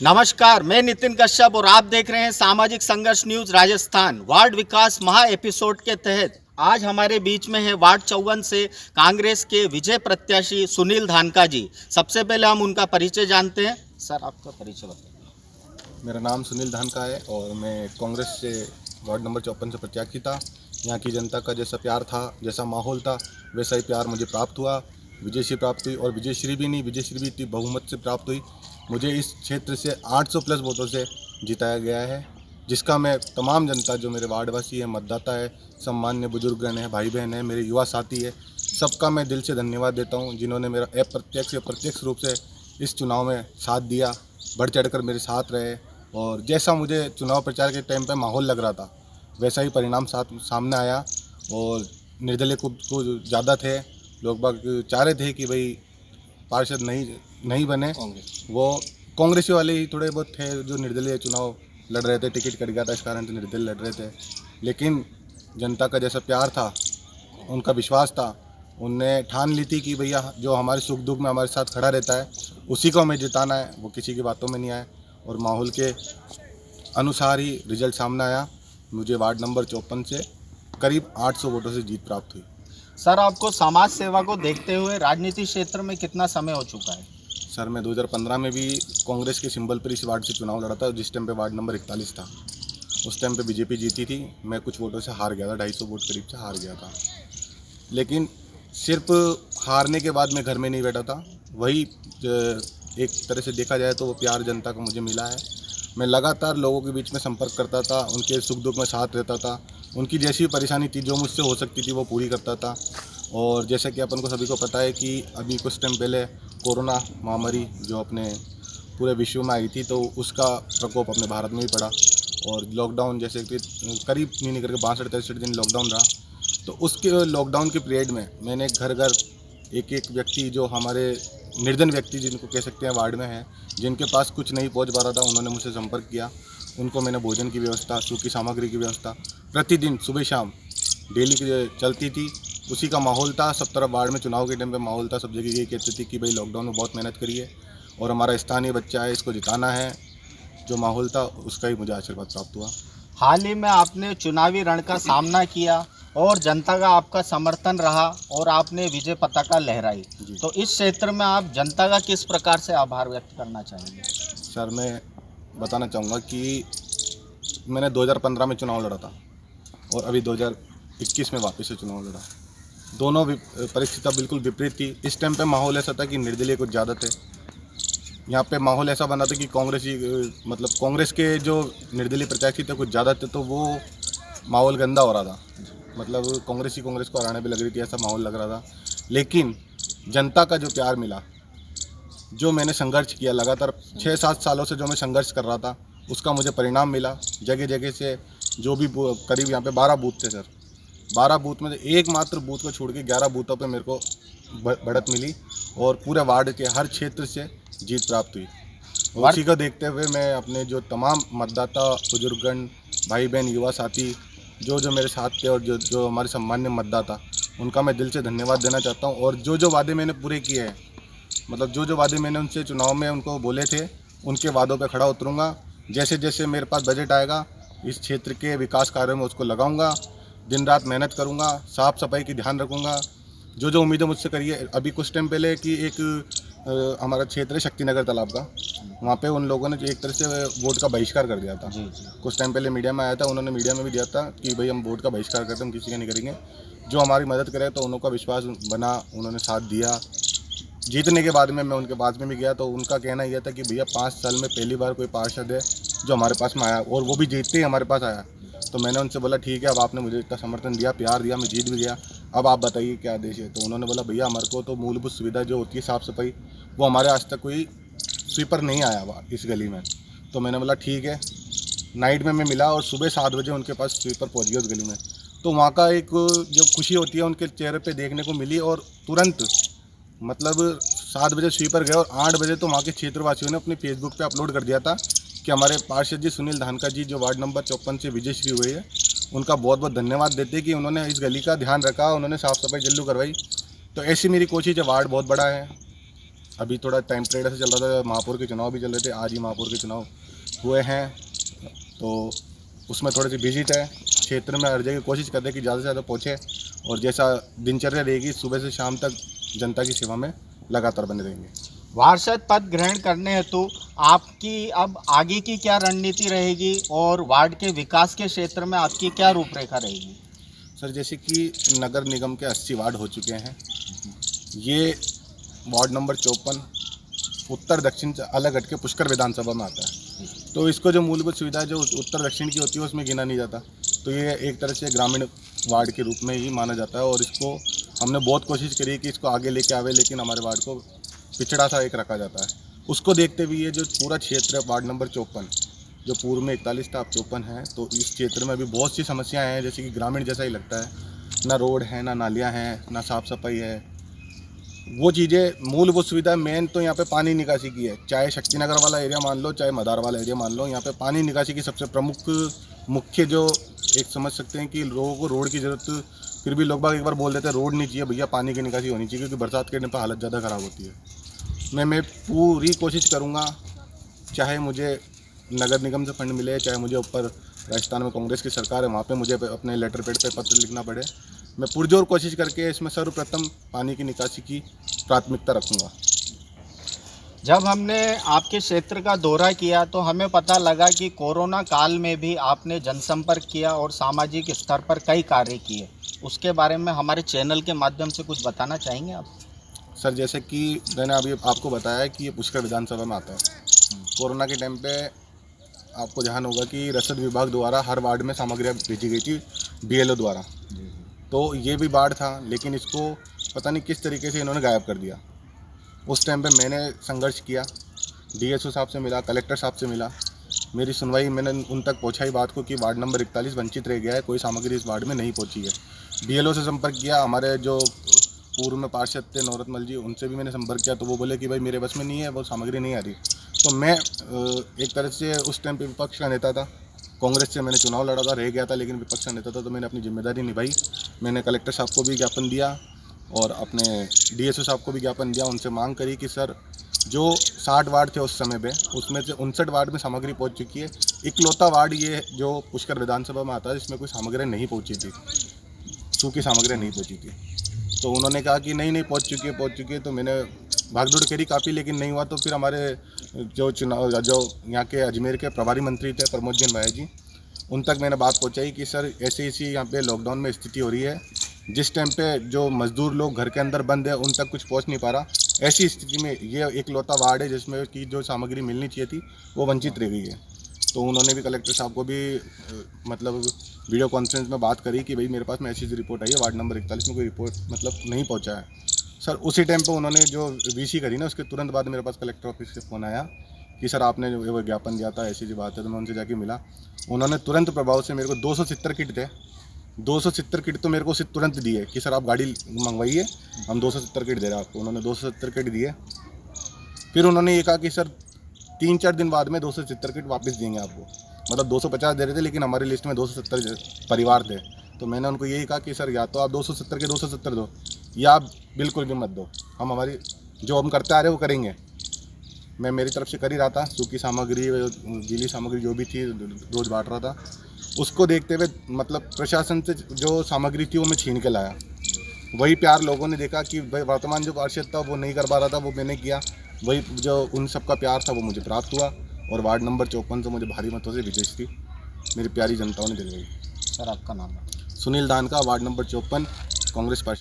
नमस्कार, मैं नितिन कश्यप और आप देख रहे हैं सामाजिक संघर्ष न्यूज राजस्थान। वार्ड विकास महा एपिसोड के तहत आज हमारे बीच में है वार्ड 54 से कांग्रेस के विजय प्रत्याशी सुनील धानका जी। सबसे पहले हम उनका परिचय जानते हैं। सर, आपका परिचय बताइए। मेरा नाम सुनील धानका है और मैं कांग्रेस से वार्ड नंबर 54 से प्रत्याशी था। यहाँ की जनता का जैसा प्यार था, जैसा माहौल था, वैसा ही प्यार मुझे प्राप्त हुआ। विजयश्री प्राप्त हुई और विजयश्री भी नहीं, विजयश्री भी इतनी बहुमत से प्राप्त हुई। मुझे इस क्षेत्र से 800 प्लस वोटों से जिताया गया है, जिसका मैं तमाम जनता, जो मेरे वार्डवासी है, मतदाता है, सम्मान्य बुजुर्गगण है, भाई बहन है, मेरे युवा साथी है, सबका मैं दिल से धन्यवाद देता हूँ, जिन्होंने मेरा अप्रत्यक्ष या प्रत्यक्ष रूप से इस चुनाव में साथ दिया, बढ़ चढ़कर मेरे साथ रहे। और जैसा मुझे चुनाव प्रचार के टाइम पे माहौल लग रहा था, वैसा ही परिणाम सामने आया। और निर्दलीय को ज़्यादा थे, लोग बाग चाह रहे थे कि भाई पार्षद नहीं बने। वो कांग्रेसी वाले ही थोड़े बहुत थे जो निर्दलीय चुनाव लड़ रहे थे, टिकट कट गया था इस कारण से निर्दलीय लड़ रहे थे। लेकिन जनता का जैसा प्यार था, उनका विश्वास था, उनने ठान ली थी कि भैया जो हमारे सुख दुख में हमारे साथ खड़ा रहता है, उसी को हमें जिताना है। वो किसी की बातों में नहीं आए और माहौल के अनुसार ही रिजल्ट सामने आया। मुझे वार्ड नंबर 54 से करीब 800 वोटों से जीत प्राप्त हुई। सर, आपको समाज सेवा को देखते हुए राजनीति क्षेत्र में कितना समय हो चुका है? सर, मैं 2015 में भी कांग्रेस के सिंबल पर इस वार्ड से चुनाव लड़ा था, जिस टाइम पे वार्ड नंबर 41 था। उस टाइम पे बीजेपी जीती थी, मैं कुछ वोटों से हार गया था, 250 वोट करीब से हार गया था। लेकिन सिर्फ हारने के बाद मैं घर में नहीं बैठा था। वही एक तरह से देखा जाए तो वो प्यार जनता को मुझे मिला है। मैं लगातार लोगों के बीच में संपर्क करता था, उनके सुख दुख में साथ रहता था, उनकी जैसी परेशानी थी जो मुझसे हो सकती थी वो पूरी करता था। और जैसा कि अपन को सभी को पता है कि अभी कुछ टाइम पहले कोरोना महामारी जो अपने पूरे विश्व में आई थी, तो उसका प्रकोप अपने भारत में भी पड़ा। और लॉकडाउन, जैसे कि करीब नहीं करके 62-63 दिन लॉकडाउन रहा। तो उसके लॉकडाउन के पीरियड में मैंने घर घर एक एक व्यक्ति, जो हमारे निर्धन व्यक्ति जिनको कह सकते हैं वार्ड में हैं, जिनके पास कुछ नहीं पहुंच पा रहा था, उन्होंने मुझसे संपर्क किया। उनको मैंने भोजन की व्यवस्था, सूखी सामग्री की व्यवस्था प्रतिदिन सुबह शाम डेली चलती थी। उसी का माहौल था सब तरफ। वार्ड में चुनाव के टाइम पे माहौल था, सब जगह यही कहते थे कि भाई लॉकडाउन में बहुत मेहनत करिए और हमारा स्थानीय बच्चा है, इसको जिताना है। जो माहौल था उसका ही मुझे आशीर्वाद प्राप्त हुआ। हाल ही में आपने चुनावी रण का सामना किया और जनता का आपका समर्थन रहा और आपने विजय पताका लहराई। तो इस क्षेत्र में आप जनता का किस प्रकार से आभार व्यक्त करना चाहेंगे? सर, मैं बताना चाहूँगा कि मैंने 2015 में चुनाव लड़ा था और अभी 2021 में वापस से चुनाव लड़ा। दोनों परिस्थितियाँ बिल्कुल विपरीत थी। इस टाइम पे माहौल ऐसा था कि निर्दलीय कुछ ज़्यादा थे। यहाँ पे माहौल ऐसा बना था कि कांग्रेस के जो निर्दलीय प्रत्याशी थे कुछ ज़्यादा थे, तो वो माहौल गंदा हो रहा था। मतलब कांग्रेस को हराने पे लग रही थी, ऐसा माहौल लग रहा था। लेकिन जनता का जो प्यार मिला, जो मैंने संघर्ष किया लगातार 6-7 सालों से, जो मैं संघर्ष कर रहा था, उसका मुझे परिणाम मिला। जगह जगह से जो भी करीब यहाँ पे 12 बूथ थे सर, 12 बूथ में से एकमात्र बूथ को छोड़ के 11 बूथों पे मेरे को बढ़त मिली और पूरे वार्ड के हर क्षेत्र से जीत प्राप्त हुई। और उसी को देखते हुए मैं अपने जो तमाम मतदाता, बुजुर्गगण, भाई बहन, युवा साथी, जो मेरे साथ थे और जो हमारे सम्मान्य मतदाता, उनका मैं दिल से धन्यवाद देना चाहता हूँ। और जो वादे मैंने पूरे किए हैं, मतलब जो वादे मैंने उनसे चुनाव में उनको बोले थे, उनके वादों पे खड़ा उतरूँगा। जैसे जैसे मेरे पास बजट आएगा, इस क्षेत्र के विकास कार्यों में उसको लगाऊंगा, दिन रात मेहनत करूंगा, साफ़ सफाई की ध्यान रखूंगा। जो उम्मीदें मुझसे करिए। अभी कुछ टाइम पहले कि एक हमारा क्षेत्र है शक्तिनगर तालाब का, वहाँ पे उन लोगों ने एक तरह से वोट का बहिष्कार कर दिया था। कुछ टाइम पहले मीडिया में आया था, उन्होंने मीडिया में भी दिया था कि भाई हम वोट का बहिष्कार करते, हम किसी का नहीं करेंगे। जो हमारी मदद करे, तो उनका विश्वास बना, उन्होंने साथ दिया। जीतने के बाद में मैं उनके पास में भी गया, तो उनका कहना यह था कि भैया 5 साल में पहली बार कोई पार्षद है जो हमारे पास में आया, और वो भी जीतते ही हमारे पास आया। तो मैंने उनसे बोला ठीक है, अब आपने मुझे इतना समर्थन दिया, प्यार दिया, मैं जीत भी गया, अब आप बताइए क्या आदेश है। तो उन्होंने बोला भैया हमारे को तो मूलभूत सुविधा जो होती है साफ़ सफाई, वो हमारे आज तक कोई स्वीपर नहीं आया हुआ इस गली में। तो मैंने बोला ठीक है। नाइट में मैं मिला और सुबह 7 बजे उनके पास स्वीपर पहुँच गया उस गली में। तो वहाँ का एक जो खुशी होती है उनके चेहरे पर देखने को मिली। और तुरंत मतलब 7 बजे स्वीपर गए और 8 बजे तो वहाँ के क्षेत्रवासियों ने अपने फेसबुक पे अपलोड कर दिया था कि हमारे पार्षद जी सुनील धानका जी, जो वार्ड नंबर 54 से विजयश्री हुए है, उनका बहुत बहुत धन्यवाद देते कि उन्होंने इस गली का ध्यान रखा, उन्होंने साफ़ सफाई जल्दी करवाई। तो ऐसी मेरी कोशिश है। वार्ड बहुत बड़ा है, अभी थोड़ा टाइम पीरियड से चल रहा था, महापौर के चुनाव भी चल रहे थे, आज ही महापौर के चुनाव हुए हैं, तो उसमें थोड़ी सी विजिट है क्षेत्र में, हर जगह कोशिश करते हैं कि ज़्यादा से ज़्यादा पहुँचे और जैसा दिनचर्या रहेगी सुबह से शाम तक जनता की सेवा में लगातार बने रहेंगे। वार्षद पद ग्रहण करने हेतु आपकी अब आगे की क्या रणनीति रहेगी और वार्ड के विकास के क्षेत्र में आपकी क्या रूपरेखा रहेगी? सर, जैसे कि नगर निगम के 80 वार्ड हो चुके हैं, ये वार्ड नंबर 54 उत्तर दक्षिण से अलग हट के पुष्कर विधानसभा में आता है, तो इसको जो मूलभूत सुविधा जो उत्तर दक्षिण की होती है उसमें गिना नहीं जाता, तो ये एक तरह से ग्रामीण वार्ड के रूप में ही माना जाता है और इसको हमने बहुत कोशिश करी कि इसको आगे लेके आवे, लेकिन हमारे वार्ड को पिछड़ा सा एक रखा जाता है। उसको देखते हुए ये जो पूरा क्षेत्र है वार्ड नंबर 54, जो पूर्व में 41 था अब 54 है, तो इस क्षेत्र में अभी बहुत सी समस्याएं हैं, जैसे कि ग्रामीण जैसा ही लगता है, ना रोड है, ना नालियाँ हैं, ना साफ़ सफाई है। वो चीज़ें मूलभूत सुविधा मेन तो यहाँ पे पानी निकासी की है, चाहे शक्तिनगर वाला एरिया मान लो, चाहे मदार वाला एरिया मान लो, यहाँ पे पानी निकासी की सबसे प्रमुख मुख्य जो एक समझ सकते हैं कि लोगों को रोड की ज़रूरत, फिर भी लोग बाग एक बार बोल देते हैं रोड नहीं चाहिए भैया, पानी की निकासी होनी चाहिए, क्योंकि बरसात के टाइम पर हालत ज़्यादा ख़राब होती है। मैं पूरी कोशिश करूँगा, चाहे मुझे नगर निगम से फंड मिले, चाहे मुझे ऊपर राजस्थान में कांग्रेस की सरकार है वहाँ पे मुझे अपने लेटर पैड पे पत्र लिखना पड़े, मैं पुरजोर कोशिश करके इसमें सर्वप्रथम पानी की निकासी की प्राथमिकता रखूँगा। जब हमने आपके क्षेत्र का दौरा किया तो हमें पता लगा कि कोरोना काल में भी आपने जनसंपर्क किया और सामाजिक स्तर पर कई कार्य किए, उसके बारे में हमारे चैनल के माध्यम से कुछ बताना चाहेंगे आप? सर, जैसे कि मैंने अभी आपको बताया कि ये पुष्कर विधानसभा में आता है। कोरोना के टाइम पे आपको ध्यान होगा कि रसद विभाग द्वारा हर वार्ड में सामग्रियाँ भेजी गई थी BLO द्वारा, तो ये भी वार्ड था, लेकिन इसको पता नहीं किस तरीके से इन्होंने गायब कर दिया। उस टाइम पे मैंने संघर्ष किया, DSO साहब से मिला, कलेक्टर साहब से मिला, मेरी सुनवाई, मैंने उन तक पहुंचाई बात को कि वार्ड नंबर 41 वंचित रह गया है, कोई सामग्री इस वार्ड में नहीं पहुंची है। BLO से संपर्क किया, हमारे जो पूर्व में पार्षद थे नौरतमल जी, उनसे भी मैंने संपर्क किया, तो वो बोले कि भाई मेरे बस में नहीं है, वो सामग्री नहीं आ रही। तो मैं एक तरह से उस टाइम पे विपक्ष का नेता था, कांग्रेस से मैंने चुनाव लड़ा था, रह गया था, लेकिन विपक्ष का नेता था, तो मैंने अपनी जिम्मेदारी निभाई। मैंने कलेक्टर साहब को भी ज्ञापन दिया और अपने DSO साहब को भी ज्ञापन दिया, उनसे मांग करी कि सर जो 60 वार्ड थे उस समय पे, उसमें से 59 वार्ड में सामग्री पहुंच चुकी है, इकलौता वार्ड ये जो पुष्कर विधानसभा में आता है जिसमें कोई सामग्री नहीं पहुंची थी, सूखी सामग्री नहीं पहुंची थी। तो उन्होंने कहा कि नहीं पहुंच चुकी है, तो मैंने भागदौड़ करी काफ़ी, लेकिन नहीं हुआ। तो फिर हमारे जो यहाँ के अजमेर के प्रभारी मंत्री थे प्रमोद जैन भाई जी, उन तक मैंने बात पहुंचाई कि सर ऐसी यहाँ पे लॉकडाउन में स्थिति हो रही है, जिस टाइम पे जो मजदूर लोग घर के अंदर बंद है उन तक कुछ पहुंच नहीं पा रहा, ऐसी स्थिति में ये इकलौता वार्ड है जिसमें कि जो सामग्री मिलनी चाहिए थी वो वंचित रह गई है। तो उन्होंने भी कलेक्टर साहब को भी मतलब वीडियो कॉन्फ्रेंस में बात करी कि भाई मेरे पास में ऐसी रिपोर्ट आई है, वार्ड नंबर 41 में कोई रिपोर्ट मतलब नहीं पहुँचा है। सर उसी टाइम पर उन्होंने जो VC करी ना, उसके तुरंत बाद मेरे पास कलेक्टर ऑफिस से फ़ोन आया कि सर आपने जो ज्ञापन दिया था ऐसी बात है, तो मैं उनसे जाके मिला। उन्होंने तुरंत प्रभाव से मेरे को 270 किट थे, 270 किट तो मेरे को सिर्फ तुरंत दिए कि सर आप गाड़ी मंगवाइए, हम 270 किट दे रहे हैं आपको। उन्होंने 270 किट दिए, फिर उन्होंने ये कहा कि सर 3-4 दिन बाद में 270 किट वापस देंगे आपको, मतलब 250 दे रहे थे, लेकिन हमारी लिस्ट में 270 परिवार थे। तो मैंने उनको यही कहा कि सर या तो आप 270 के 270 दो, या आप बिल्कुल भी मत दो, हम हमारी जो हम करते आ रहे वो करेंगे। मैं मेरी तरफ से कर ही रहा था, सूखी सामग्री गीली सामग्री जो भी थी रोज़ बांट रहा था। उसको देखते हुए मतलब प्रशासन से जो सामग्री थी वो मैं छीन के लाया। वही प्यार लोगों ने देखा कि भाई वर्तमान जो पार्षद था वो नहीं कर पा रहा था, वो मैंने किया, वही जो उन सबका प्यार था वो मुझे प्राप्त हुआ और वार्ड नंबर 54 से मुझे भारी मतों से विजय थी मेरी प्यारी जनताओं ने दिलवाई। सर आपका नाम है? सुनील दान का, वार्ड नंबर 54, कांग्रेस पार्टी।